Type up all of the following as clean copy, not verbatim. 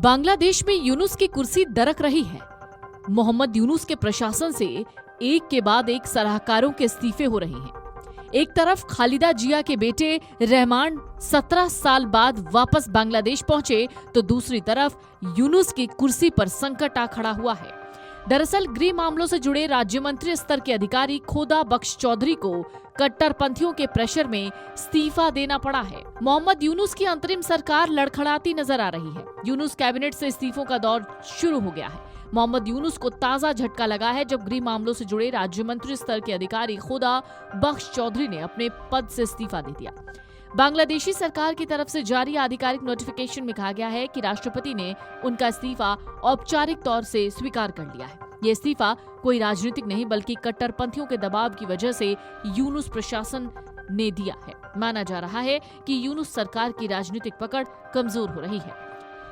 बांग्लादेश में यूनुस की कुर्सी दरक रही है। मोहम्मद यूनुस के प्रशासन से एक के बाद एक सलाहकारों के इस्तीफे हो रहे हैं। एक तरफ खालिदा जिया के बेटे रहमान 17 साल बाद वापस बांग्लादेश पहुंचे, तो दूसरी तरफ यूनुस की कुर्सी पर संकट आ खड़ा हुआ है। दरअसल गृह मामलों से जुड़े राज्य मंत्री स्तर के अधिकारी खोदा बख्श चौधरी को कट्टरपंथियों के प्रेशर में इस्तीफा देना पड़ा है। मोहम्मद यूनुस की अंतरिम सरकार लड़खड़ाती नजर आ रही है। यूनुस कैबिनेट से इस्तीफों का दौर शुरू हो गया है। मोहम्मद यूनुस को ताजा झटका लगा है जब गृह मामलों से जुड़े राज्य मंत्री स्तर के अधिकारी खोदा बख्श चौधरी ने अपने पद से इस्तीफा दे दिया। बांग्लादेशी सरकार की तरफ से जारी आधिकारिक नोटिफिकेशन में कहा गया है कि राष्ट्रपति ने उनका इस्तीफा औपचारिक तौर से स्वीकार कर लिया है। ये इस्तीफा कोई राजनीतिक नहीं बल्कि कट्टरपंथियों के दबाव की वजह से यूनुस प्रशासन ने दिया है। माना जा रहा है कि यूनुस सरकार की राजनीतिक पकड़ कमजोर हो रही है।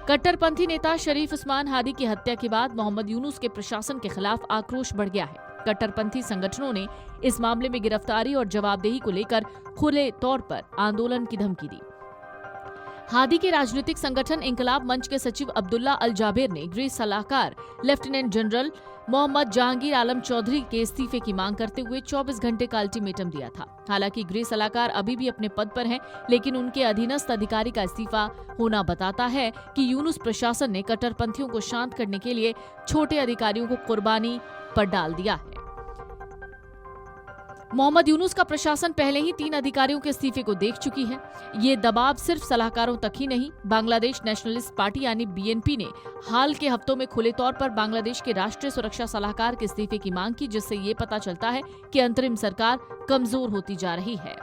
कट्टरपंथी नेता शरीफ उस्मान हादी की हत्या के बाद मोहम्मद यूनुस के प्रशासन के खिलाफ आक्रोश बढ़ गया है। कट्टरपंथी संगठनों ने इस मामले में गिरफ्तारी और जवाबदेही को लेकर खुले तौर पर आंदोलन की धमकी दी। हादी के राजनीतिक संगठन इंकलाब मंच के सचिव अब्दुल्ला अल जाबेर ने गृह सलाहकार लेफ्टिनेंट जनरल मोहम्मद जहांगीर आलम चौधरी के इस्तीफे की मांग करते हुए 24 घंटे का अल्टीमेटम दिया था। हालांकि गृह सलाहकार अभी भी अपने पद पर हैं, लेकिन उनके अधीनस्थ अधिकारी का इस्तीफा होना बताता है कि यूनुस प्रशासन ने कट्टरपंथियों को शांत करने के लिए छोटे अधिकारियों को कुर्बानी पर डाल दिया है। मोहम्मद यूनुस का प्रशासन पहले ही 3 अधिकारियों के इस्तीफे को देख चुकी है। ये दबाव सिर्फ सलाहकारों तक ही नहीं, बांग्लादेश नेशनलिस्ट पार्टी यानी बीएनपी ने हाल के हफ्तों में खुले तौर पर बांग्लादेश के राष्ट्रीय सुरक्षा सलाहकार के इस्तीफे की मांग की, जिससे ये पता चलता है कि अंतरिम सरकार कमजोर होती जा रही है।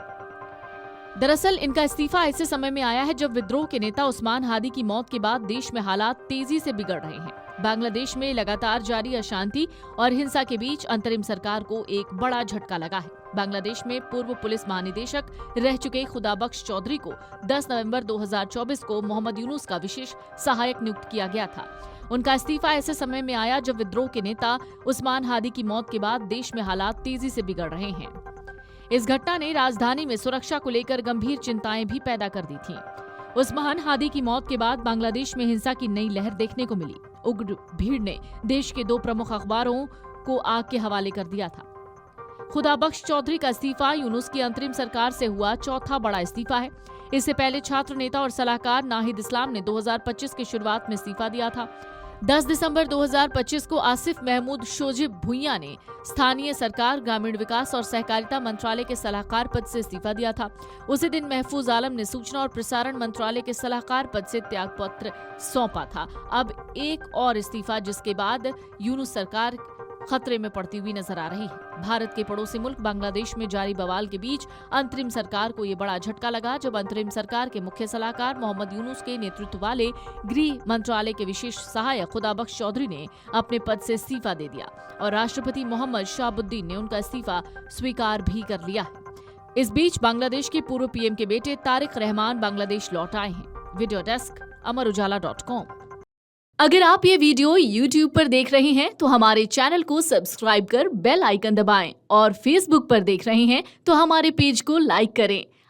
दरअसल इनका इस्तीफा ऐसे समय में आया है जब विद्रोह के नेता उस्मान हादी की मौत के बाद देश में हालात तेजी से बिगड़ रहे हैं। बांग्लादेश में लगातार जारी अशांति और हिंसा के बीच अंतरिम सरकार को एक बड़ा झटका लगा है। बांग्लादेश में पूर्व पुलिस महानिदेशक रह चुके खुदा बख्श चौधरी को 10 नवंबर 2024 को मोहम्मद यूनुस का विशेष सहायक नियुक्त किया गया था। उनका इस्तीफा ऐसे समय में आया जब विद्रोह के नेता उस्मान हादी की मौत के बाद देश में हालात तेजी से बिगड़ रहे हैं। इस घटना ने राजधानी में सुरक्षा को लेकर गंभीर चिंताएं भी पैदा कर दी थीं। उस्मान हादी की मौत के बाद बांग्लादेश में हिंसा की नई लहर देखने को मिली। उग्र भीड़ ने देश के 2 प्रमुख अखबारों को आग के हवाले कर दिया था। खुदा बख्श चौधरी का इस्तीफा यूनुस की अंतरिम सरकार से हुआ चौथा बड़ा इस्तीफा है। इससे पहले छात्र नेता और सलाहकार नाहिद इस्लाम ने 2025 की शुरुआत में इस्तीफा दिया था। 10 दिसंबर 2025 को आसिफ महमूद शोजिब भुइयां ने स्थानीय सरकार, ग्रामीण विकास और सहकारिता मंत्रालय के सलाहकार पद से इस्तीफा दिया था। उसी दिन महफूज आलम ने सूचना और प्रसारण मंत्रालय के सलाहकार पद से त्यागपत्र सौंपा था। अब एक और इस्तीफा, जिसके बाद यूनुस सरकार खतरे में पड़ती हुई नजर आ रही है। भारत के पड़ोसी मुल्क बांग्लादेश में जारी बवाल के बीच अंतरिम सरकार को ये बड़ा झटका लगा जब अंतरिम सरकार के मुख्य सलाहकार मोहम्मद यूनुस के नेतृत्व वाले गृह मंत्रालय के विशेष सहायक खुदा बख्श चौधरी ने अपने पद से इस्तीफा दे दिया और राष्ट्रपति मोहम्मद शहाबुद्दीन ने उनका इस्तीफा स्वीकार भी कर लिया है। इस बीच बांग्लादेश के पूर्व पीएम के बेटे तारिक रहमान बांग्लादेश लौट आए हैं। वीडियो डेस्क अमरउजाला.com। अगर आप ये वीडियो YouTube पर देख रहे हैं तो हमारे चैनल को सब्सक्राइब कर बेल आइकन दबाएं और Facebook पर देख रहे हैं तो हमारे पेज को लाइक करें।